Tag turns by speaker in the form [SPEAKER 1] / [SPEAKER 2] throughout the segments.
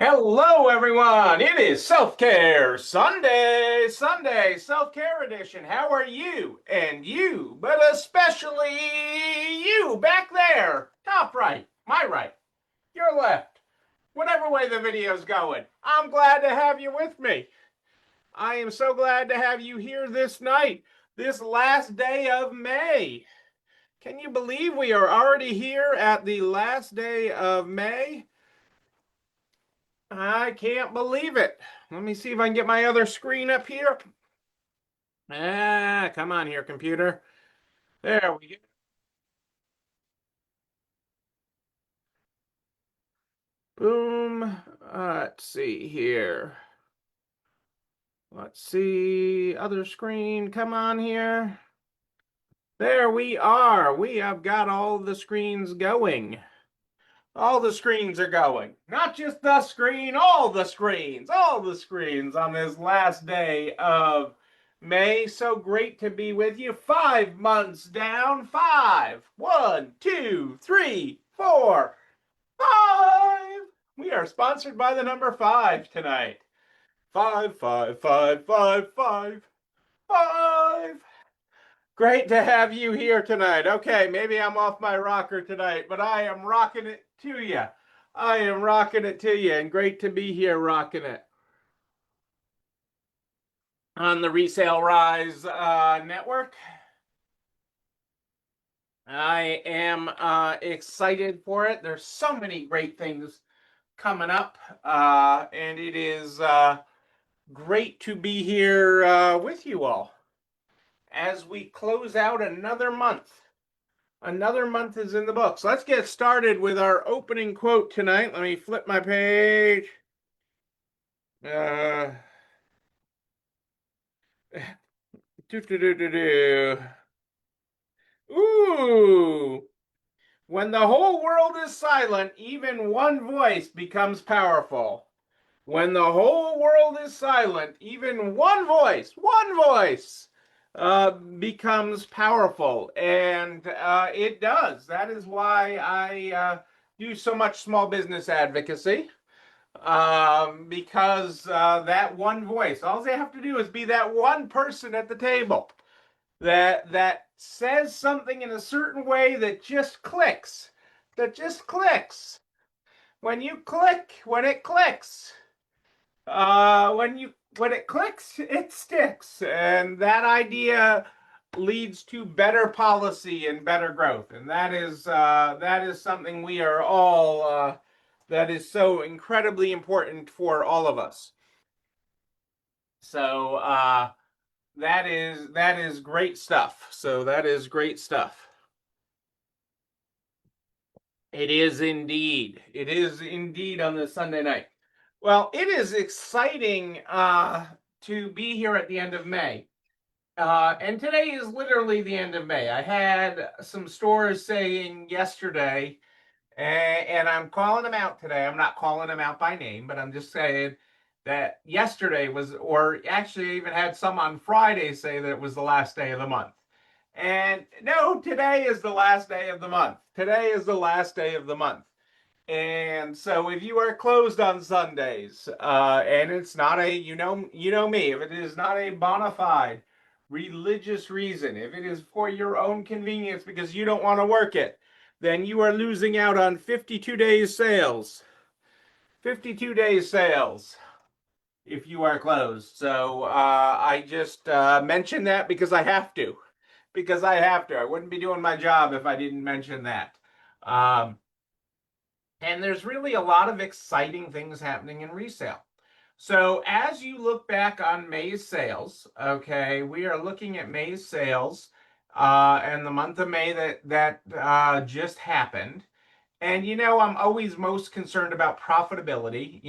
[SPEAKER 1] Hello, everyone. It is Self-Care Sunday, Self-Care Edition. How are you? And you, but especially you back there, top right, my right, your left, whatever way the video's going. I'm glad to have you with me. I am so glad to have you here this night, this last day of May. Can you believe we are already here at the last day of May? I can't believe it. Let me see if I can get my other screen up here. Come on here, computer. There we go. Boom. Let's see here. Let's see. Other screen. Come on here. There we are. We have got all the screens going. All the screens are going. Not just the screen, all the screens on this last day of May. So great to be with you. 5 months down. Five. One, two, three, four, five. We are sponsored by the number five tonight. Five, five, five, five, five, five. Great to have you here tonight. Okay, maybe I'm off my rocker tonight, but I am rocking it to you. I am rocking it to you, and great to be here rocking it on the Resale Rise network. I am excited for it. There's so many great things coming up, and it is great to be here with you all as we close out another month. Another month is in the books. Let's get started with our opening quote tonight. Let me flip my page. Uh, do, do, do, do, do. Ooh. When the whole world is silent, even one voice becomes powerful. When the whole world is silent, even one voice becomes powerful. And it does. That is why I do so much small business advocacy. Because that one voice, all they have to do is be that one person at the table that says something in a certain way that just clicks, that just clicks. When it clicks, when it clicks, it sticks, and that idea leads to better policy and better growth, and that is something we are all that is so incredibly important for all of us. So that is great stuff. So that is great stuff. It is indeed. It is indeed on this Sunday night. Well, it is exciting to be here at the end of May. And today is literally the end of May. I had some stores saying yesterday, and I'm calling them out today. I'm not calling them out by name, but I'm just saying that yesterday was, or actually even had some on Friday say that it was the last day of the month. And no, today is the last day of the month. Today is the last day of the month. And so if you are closed on Sundays, and it's not a, you know me, if it is not a bona fide religious reason, if it is for your own convenience because you don't want to work it, then you are losing out on 52 days sales. 52 days sales if you are closed. So I just mention that because I have to. Because I have to. I wouldn't be doing my job if I didn't mention that. Um, and there's really a lot of exciting things happening in resale. So as you look back on May's sales, okay, we are looking at May's sales and the month of May that just happened. And I'm always most concerned about profitability.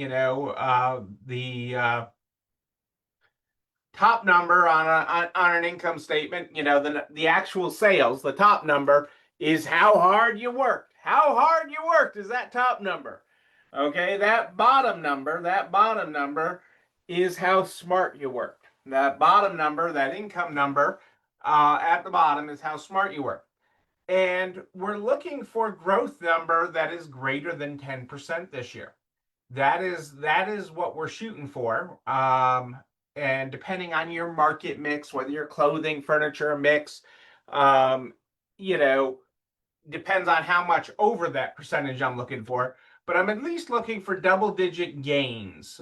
[SPEAKER 1] The top number on an income statement, the actual sales, the top number is how hard you worked. How hard you worked is that top number. Okay, that bottom number is how smart you worked. That bottom number, that income number at the bottom is how smart you work. And we're looking for growth number that is greater than 10% this year. That is what we're shooting for. And depending on your market mix, whether you're clothing, furniture mix, um, you know, depends on how much over that percentage I'm looking for. But I'm at least looking for double digit gains.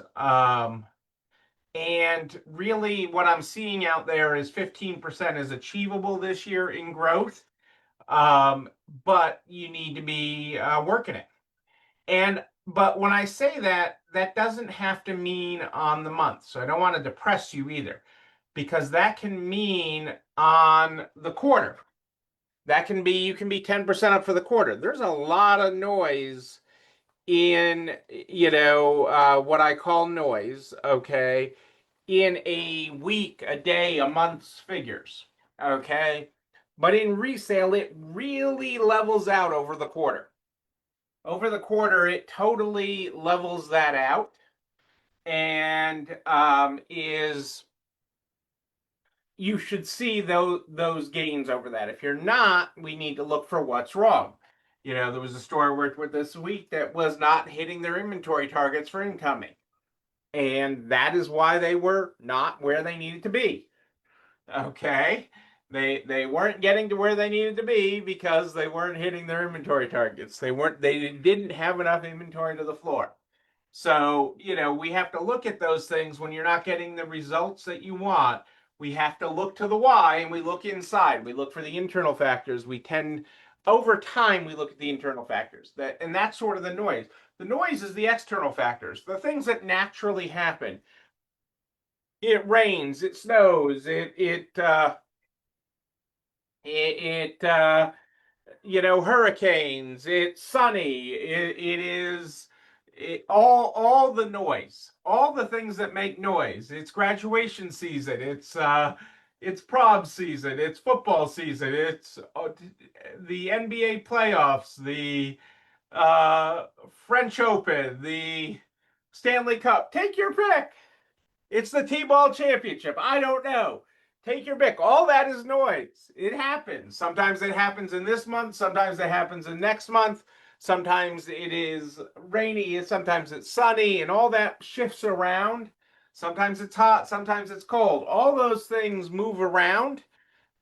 [SPEAKER 1] And really, what I'm seeing out there is 15% is achievable this year in growth. Um, but you need to be working it. And but when I say that, that doesn't have to mean on the month. So I don't want to depress you either, because that can mean on the quarter. That can be, you can be 10% up for the quarter. There's a lot of noise in, what I call noise, okay, in a week, a day, a month's figures, okay? But in resale, it really levels out over the quarter. Over the quarter, it totally levels that out and is you should see those gains over that. If you're not, we need to look for what's wrong. There was a store I worked with this week that was not hitting their inventory targets for incoming, and that is why they were not where they needed to be. Okay, they weren't getting to where they needed to be because they weren't hitting their inventory targets. They didn't have enough inventory to the floor. So, we have to look at those things when you're not getting the results that you want. We have to look to the why and we look inside. We look for the internal factors. Over time, we look at the internal factors. And that's sort of the noise. The noise is the external factors, the things that naturally happen. It rains, it snows, hurricanes, it's sunny, all the noise, all the things that make noise. It's graduation season, it's prom season, it's football season, it's the NBA playoffs, the French Open, the Stanley Cup. Take your pick. It's the T-ball championship. I don't know. Take your pick. All that is noise. It happens. Sometimes it happens in this month. Sometimes it happens in next month. Sometimes it is rainy. Sometimes it's sunny, and all that shifts around. Sometimes it's hot. Sometimes it's cold. All those things move around,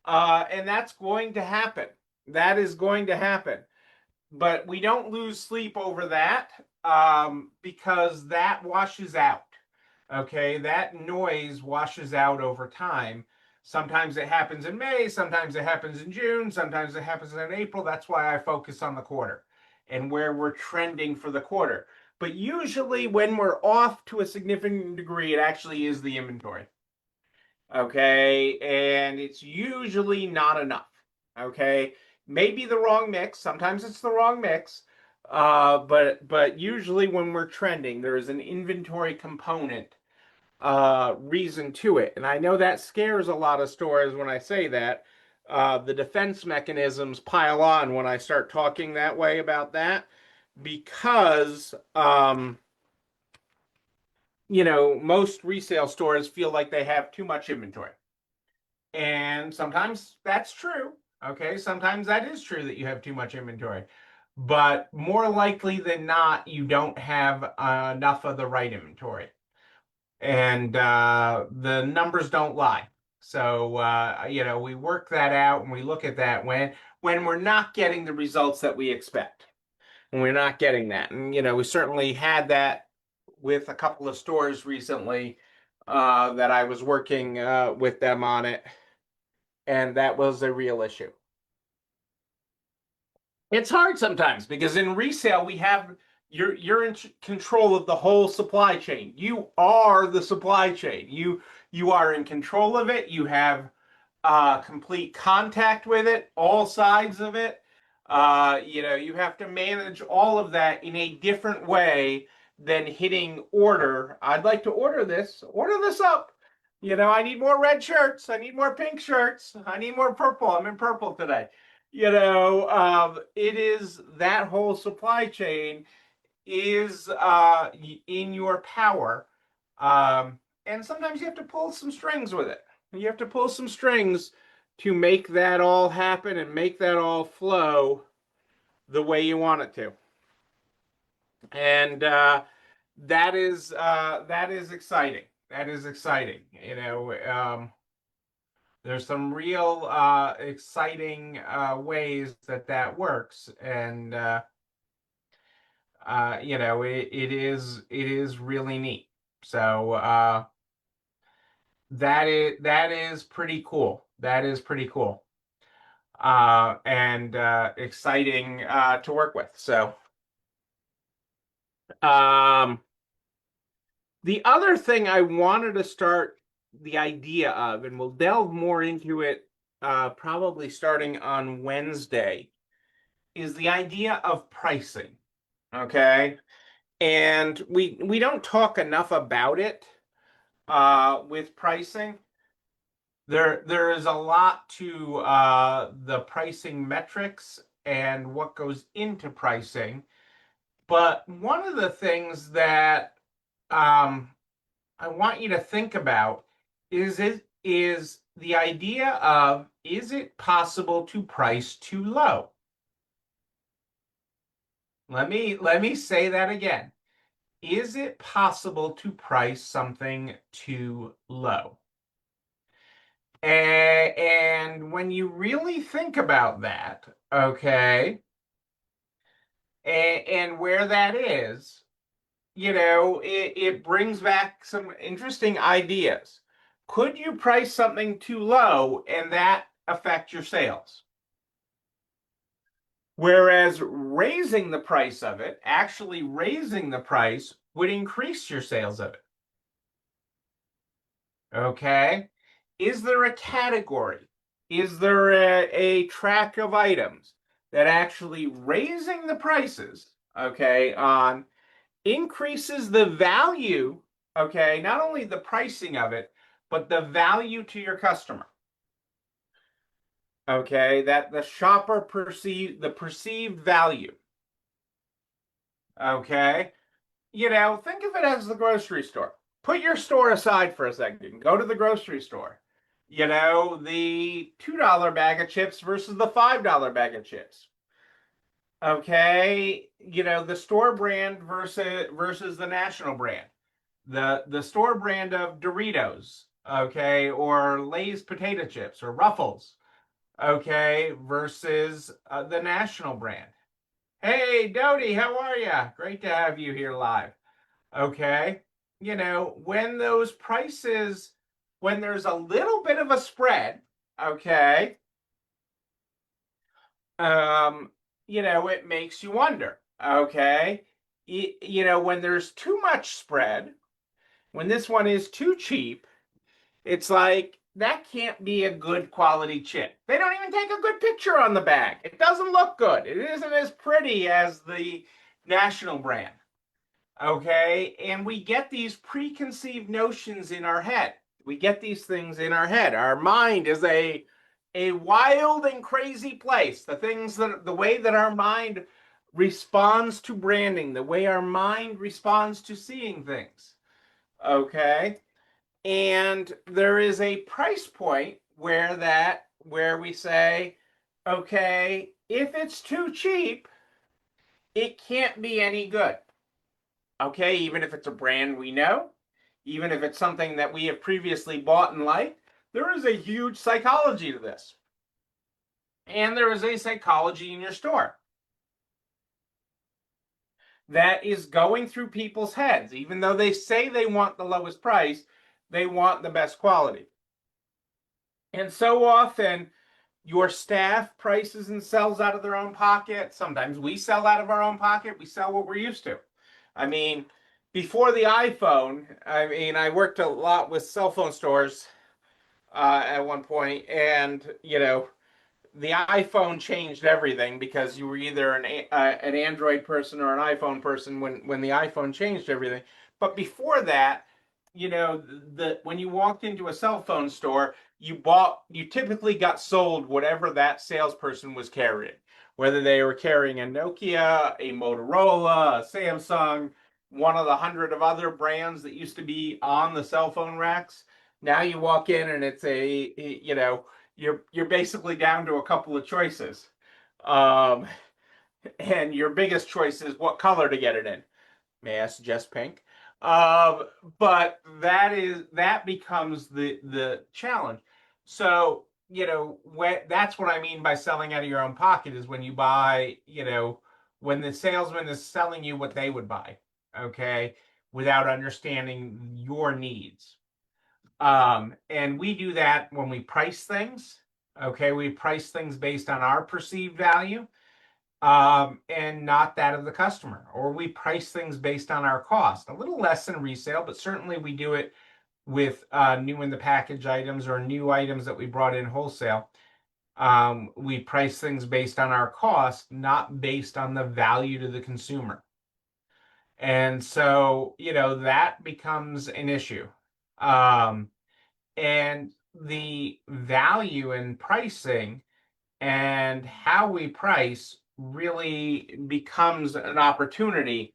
[SPEAKER 1] and that's going to happen. That is going to happen. But we don't lose sleep over that because that washes out. Okay, that noise washes out over time. Sometimes it happens in May, sometimes it happens in June, sometimes it happens in April. That's why I focus on the quarter and where we're trending for the quarter. But usually, when we're off to a significant degree, it actually is the inventory. Okay, and it's usually not enough. Okay, maybe the wrong mix. Sometimes it's the wrong mix. But usually when we're trending, there is an inventory component reason to it. And I know that scares a lot of stores when I say that. The defense mechanisms pile on when I start talking that way about that because, most resale stores feel like they have too much inventory. And sometimes that's true. Okay, sometimes that is true that you have too much inventory. But more likely than not, you don't have enough of the right inventory. And the numbers don't lie. So we work that out and we look at that when we're not getting the results that we expect. When we're not getting that. And we certainly had that with a couple of stores recently that I was working with them on it, and that was a real issue. It's hard sometimes because in resale we have you're in control of the whole supply chain. You are the supply chain. You are in control of it. You have complete contact with it, all sides of it. You have to manage all of that in a different way than hitting order. I'd like to order this. Order this up. I need more red shirts. I need more pink shirts. I need more purple. I'm in purple today. It is that whole supply chain is in your power. And sometimes you have to pull some strings with it. You have to pull some strings to make that all happen and make that all flow the way you want it to. And that is exciting. That is exciting. There's some real exciting ways that that works, and it is really neat. So that is pretty cool. That is pretty cool. And exciting to work with. So um, the other thing I wanted to start the idea of, and we'll delve more into it probably starting on Wednesday, is the idea of pricing. Okay. And we don't talk enough about it with pricing. There is a lot to the pricing metrics and what goes into pricing. But one of the things that um, I want you to think about is the idea of, is it possible to price too low? Let me say that again. Is it possible to price something too low? And when you really think about that, okay, and where that is, it brings back some interesting ideas. Could you price something too low and that affect your sales? Whereas raising the price of it, actually raising the price, would increase your sales of it. Okay. Is there a category? Is there a track of items that actually raising the prices, okay, on increases the value, okay, not only the pricing of it, but the value to your customer. Okay, that the shopper the perceived value. Okay. Think of it as the grocery store. Put your store aside for a second. Go to the grocery store. The $2 bag of chips versus the $5 bag of chips. Okay, the store brand versus the national brand. The store brand of Doritos, okay, or Lay's potato chips or Ruffles, okay, versus the national brand. Hey, Dodie, how are you? Great to have you here live. Okay. When those prices, when there's a little bit of a spread, okay, um, it makes you wonder, okay. When there's too much spread, when this one is too cheap, it's like that can't be a good quality chip. They don't even take a good picture on the bag. It doesn't look good. It isn't as pretty as the national brand. Okay, and we get these preconceived notions in our head. We get these things in our head. Our mind is a wild and crazy place. The way that our mind responds to branding, the way our mind responds to seeing things. Okay, and there is a price point where we say, okay, if it's too cheap, it can't be any good. Okay, even if it's a brand we know, even if it's something that we have previously bought and liked, there is a huge psychology to this. And there is a psychology in your store that is going through people's heads. Even though they say they want the lowest price, they want the best quality. And so often, your staff prices and sells out of their own pocket. Sometimes we sell out of our own pocket. We sell what we're used to. I mean, before the iPhone, I worked a lot with cell phone stores at one point, and the iPhone changed everything because you were either an Android person or an iPhone person when the iPhone changed everything. But before that, when you walked into a cell phone store, you typically got sold whatever that salesperson was carrying, whether they were carrying a Nokia, a Motorola, a Samsung, one of the hundred of other brands that used to be on the cell phone racks. Now you walk in and it's you're basically down to a couple of choices. Um, and your biggest choice is what color to get it in. May I suggest pink? But that becomes the challenge. So, that's what I mean by selling out of your own pocket is when you buy, when the salesman is selling you what they would buy, okay, without understanding your needs. And we do that when we price things. Okay, we price things based on our perceived value, and not that of the customer. Or we price things based on our cost. A little less than resale, but certainly we do it with new in the package items or new items that we brought in wholesale. We price things based on our cost, not based on the value to the consumer. And so, that becomes an issue. Um, and the value in pricing and how we price really becomes an opportunity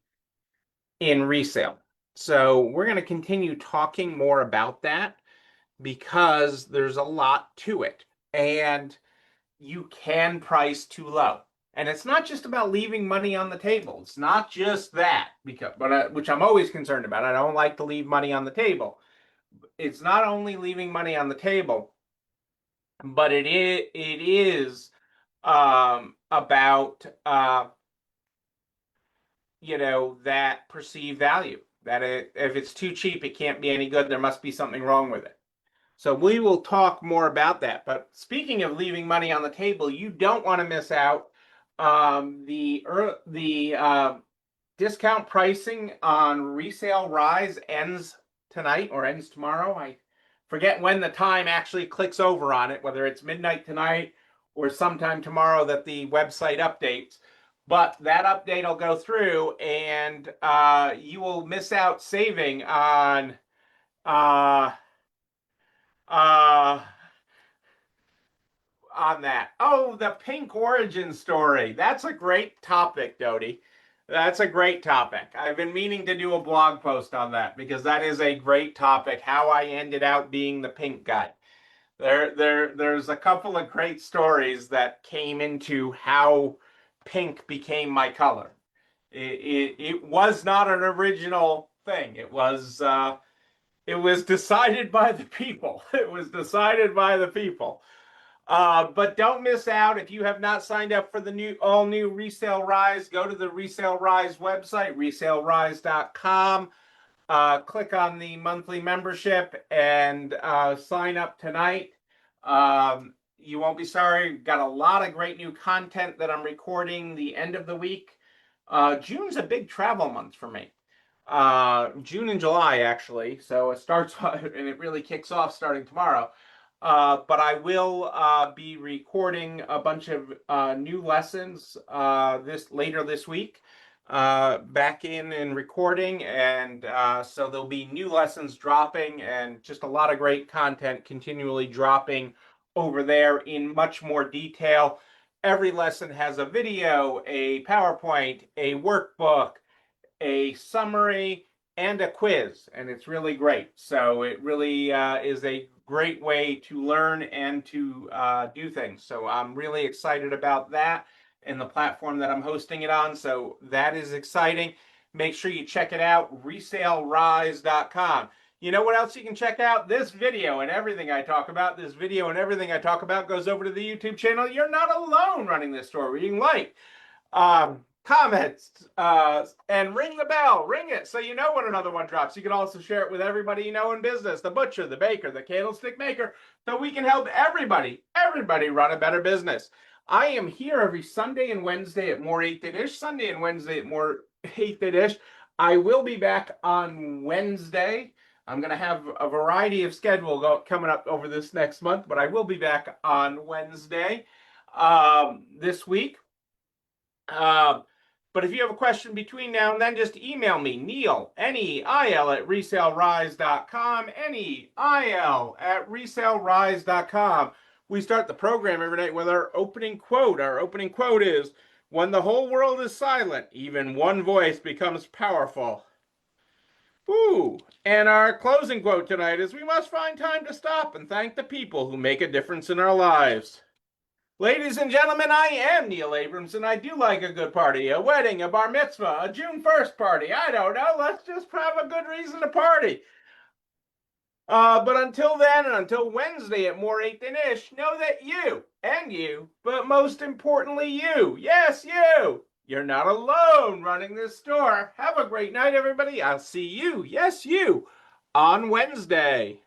[SPEAKER 1] in resale. So we're going to continue talking more about that because there's a lot to it. And you can price too low. And it's not just about leaving money on the table. It's not just that, which I'm always concerned about. I don't like to leave money on the table. It's not only leaving money on the table, but it is about that perceived value. That if it's too cheap, it can't be any good. There must be something wrong with it. So we will talk more about that. But speaking of leaving money on the table, you don't want to miss out. The discount pricing on Resale Rise ends tonight or ends tomorrow. I forget when the time actually clicks over on it, whether it's midnight tonight or sometime tomorrow that the website updates. But that update will go through, and you will miss out saving uh, uh, on that. Oh, the pink origin story. That's a great topic, Dodie. That's a great topic. I've been meaning to do a blog post on that because that is a great topic. How I ended out being the pink guy. There's a couple of great stories that came into how pink became my color. It was not an original thing. It was decided by the people. It was decided by the people. But don't miss out. If you have not signed up for the all new Resale Rise, go to the Resale Rise website, resalerise.com. Click on the monthly membership and sign up tonight. You won't be sorry. Got a lot of great new content that I'm recording the end of the week. June's a big travel month for me. June and July, actually. So it starts and it really kicks off starting tomorrow. But I will be recording a bunch of new lessons later this week. Back in and recording, and so there'll be new lessons dropping, and just a lot of great content continually dropping over there in much more detail. Every lesson has a video, a PowerPoint, a workbook, a summary, and a quiz, and it's really great. So it really is a great way to learn and to do things. So I'm really excited about that and the platform that I'm hosting it on. So that is exciting. Make sure you check it out, resalerise.com. You know what else you can check out? This video and everything I talk about. This video and everything I talk about goes over to the YouTube channel. You're not alone running this store. You can comments, and ring the bell. Ring it so you know when another one drops. You can also share it with everybody you know in business, the butcher, the baker, the candlestick maker, so we can help everybody run a better business. I am here every Sunday and Wednesday at More 8th and Ish. Sunday and Wednesday at More 8th and Ish. I will be back on Wednesday. I'm going to have a variety of schedule coming up over this next month, but I will be back on Wednesday this week. But if you have a question between now and then, just email me, Neil, N-E-I-L, at resalerise.com, N-E-I-L, at resalerise.com. We start the program every night with our opening quote. Our opening quote is, "When the whole world is silent, even one voice becomes powerful." Woo! And our closing quote tonight is, "We must find time to stop and thank the people who make a difference in our lives." Ladies and gentlemen, I am Neil Abrams, and I do like a good party, a wedding, a bar mitzvah, a June 1st party. I don't know. Let's just have a good reason to party. But until then, and until Wednesday at More 8 Than Ish, know that you, but most importantly you, yes, you're not alone running this store. Have a great night, everybody. I'll see you, yes, you, on Wednesday.